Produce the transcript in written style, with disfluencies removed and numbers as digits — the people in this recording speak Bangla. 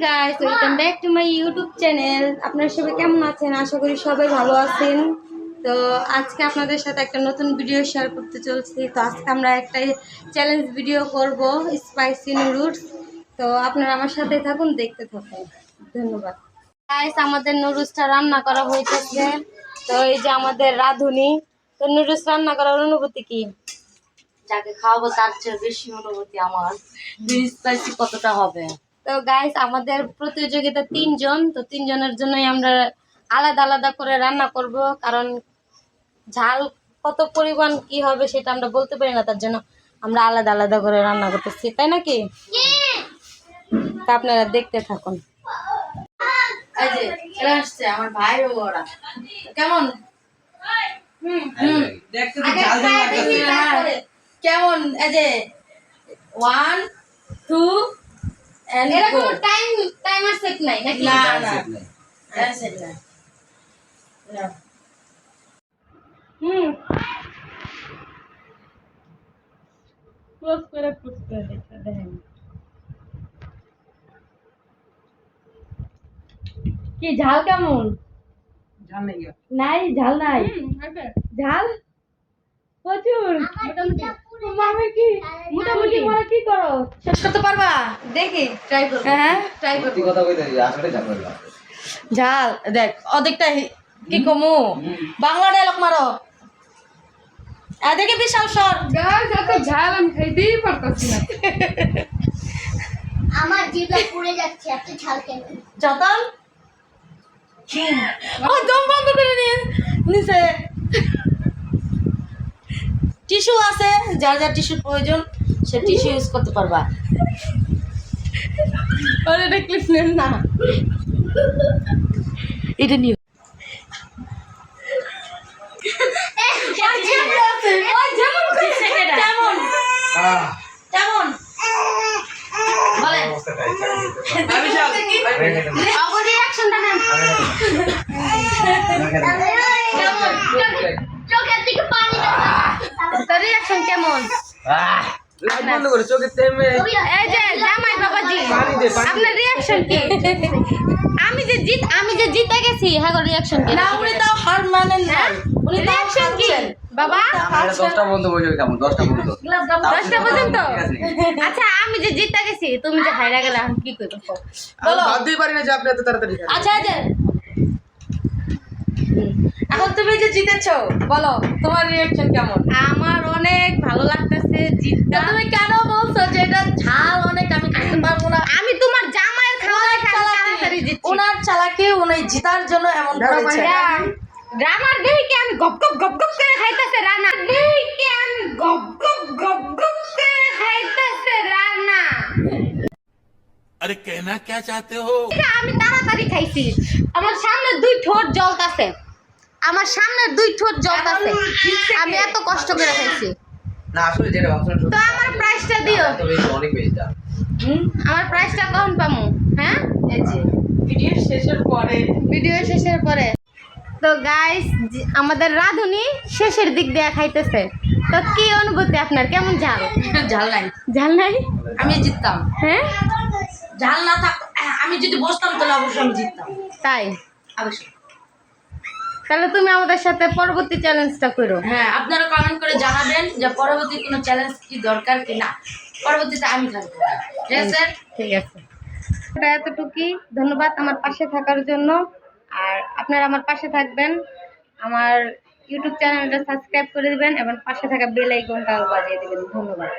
Guys, welcome back to my YouTube channel. আপনারা সবাই কেমন আছেন? আশা করি সবাই ভালো আছেন। তো আজকে আপনাদের সাথে একটা নতুন ভিডিও শেয়ার করতে চলছি। তো আজকে আমরা একটা চ্যালেঞ্জ ভিডিও করব, স্পাইসি নুডলস। তো আপনারা আমার সাথে থাকুন, দেখতে থাকুন। ধন্যবাদ। গাইস, আমাদের নুডলসটা রান্না করা হয়েছে। তো এই যে আমাদের রাঁধুনি। তো নুডলস রান্না করার অনুভূতি কি? যাকে খাওয়াবো তার চেয়ে বেশি অনুভূতি আমার স্পাইসি কতটা হবে। তো গাইস, আমাদের প্রতিযোগিতা 3 জন। তো 3 জনের জন্যই আমরা আলাদা আলাদা করে রান্না করব, কারণ ঝাল কত পরিমাণ কি হবে সেটা আমরা বলতে পারি না, তার জন্য আমরা আলাদা আলাদা করে রান্না করতেছি, তাই নাকি? তা আপনারা দেখতে থাকুন। এই যে চলে আসছে আমার ভাই ও ওরা। কেমন দেখতে তো ঝাল ঝাল লাগতেছে। কেমন? এই যে 1 2 এন্ড এরকম টাইমার সেট নাই নাকি? না না আছে না। ক্লোজ করে দেখেন কি ঝাল কেমন? ঝাল নেই নাই ঝাল নাই, ঝাল প্রচুর। মামি কি মোটামুটি করে কি করো? শেষ করতে পারবা? দেখি ট্রাই করব। হ্যাঁ ট্রাই করব। তুই কথা কইতে আসলে ঝাল করবা। ঝাল দেখ অর্ধেকটা কি কমু বাংলা ডায়লগ মারো। দেখে বিশাল সর গাইস, এত ঝাল আমি খাইতেই পারতাছি না। আমার জিভটা পুড়ে যাচ্ছে এত ঝাল কেন? যতন ও দম বন্ধ করে নিছে। টিস্যু আছে, যার যার টিস্যুর প্রয়োজন সে টিস্যু ইউজ করতে পারবা। আরে এটা ক্লিপ নেন না। এটা নিও। কেমন কেমন বলেন আবার রিঅ্যাকশনটা নেন। চোখের থেকে পানি তো রিঅ্যাকশন কেমন? লাইট বন্ধ করে চোখে তেমে এই যে জামাই বাবাজি, পানি দে, পানি দে। আপনার রিঅ্যাকশন কি? আমি যে জিতে গেছি, হ্যাঁ রিঅ্যাকশন কি? না উনি তাও হার মানেন না, উনি তাও রিঅ্যাকশন কি খাচ্ছেন। বাবা? আমরা 10টা বন্ধ বসে কেমন 10টা বন্ধ 10টা পর্যন্ত? ঠিক আছে আচ্ছা, আমি যে জিতে গেছি, তুমি যে হাইরা গেলে এখন কি করব? বলো ভাবতেই পারি না যে আপনি এত তাড়াতাড়ি খাবেন। আচ্ছা আচ্ছা এখন তুমি যে জিতেছো বলো তোমার রিঅ্যাকশন কেমন? আমার অনেক ভালো লাগতেছে জিতটা। তুমি কেন বলছো যে এটা ঝাল অনেক আমি খেতে পারবো না? আমি তোমার জামাইয়ের খাওয়া তাড়াতাড়ি জিতছি। ওনার চালাকি উনি জিতার জন্য এমন করেছে। রান্নার দেখে আমি গপ গপ গপ গপ করে খাইতেছে রান্না, দেখে আমি গপ গপ গপ গপ করে খাইতেছে রান্না। अरे कहना क्या चाहते हो? আমি তাড়াতাড়ি খাইছি। আমার সামনে 2 ঠোঁট জ্বলতাছে, আমার সামনে 2 ঠোঁট জ্বলতাছে। আমি এত কষ্ট করে খাইছি। না আসলে যেটা ভাবছিলাম তো আমার প্রাইসটা দিও। তো বেশি অনেক বেশি দাম। আমার প্রাইসটা কখন পামু? হ্যাঁ, এই যে ভিডিও শেষের পরে ভিডিও শেষের পরে। তো গাইস, আমাদের রাঁধুনি শেষের দিক দিয়ে খাইতেছে। তো কি অনুভূতি আপনার? কেমন ঝাল? ঝাল নাই, ঝাল নাই? আমি জিততাম। হ্যাঁ ঝাল না থাক, আমি যদি বসতাম তাহলে অবশ্যই আমি জিততাম। তাই? অবশ্যই। তাহলে তুমি আমাদের সাথে পরবর্তী চ্যালেঞ্জটা করো। হ্যাঁ, আপনারা কমেন্ট করে জানাবেন যে পরবর্তী কোনো চ্যালেঞ্জ কি দরকার কি না। পরবর্তীতে আমি থাকবো, ঠিক আছে? ঠিক আছে, এটা এতটুকুই। ধন্যবাদ আমার পাশে থাকার জন্য। আর আপনারা আমার পাশে থাকবেন, আমার ইউটিউব চ্যানেলটা সাবস্ক্রাইব করে দিবেন এবং পাশে থাকা বেল আইকনটাও বাজিয়ে দিবেন। ধন্যবাদ।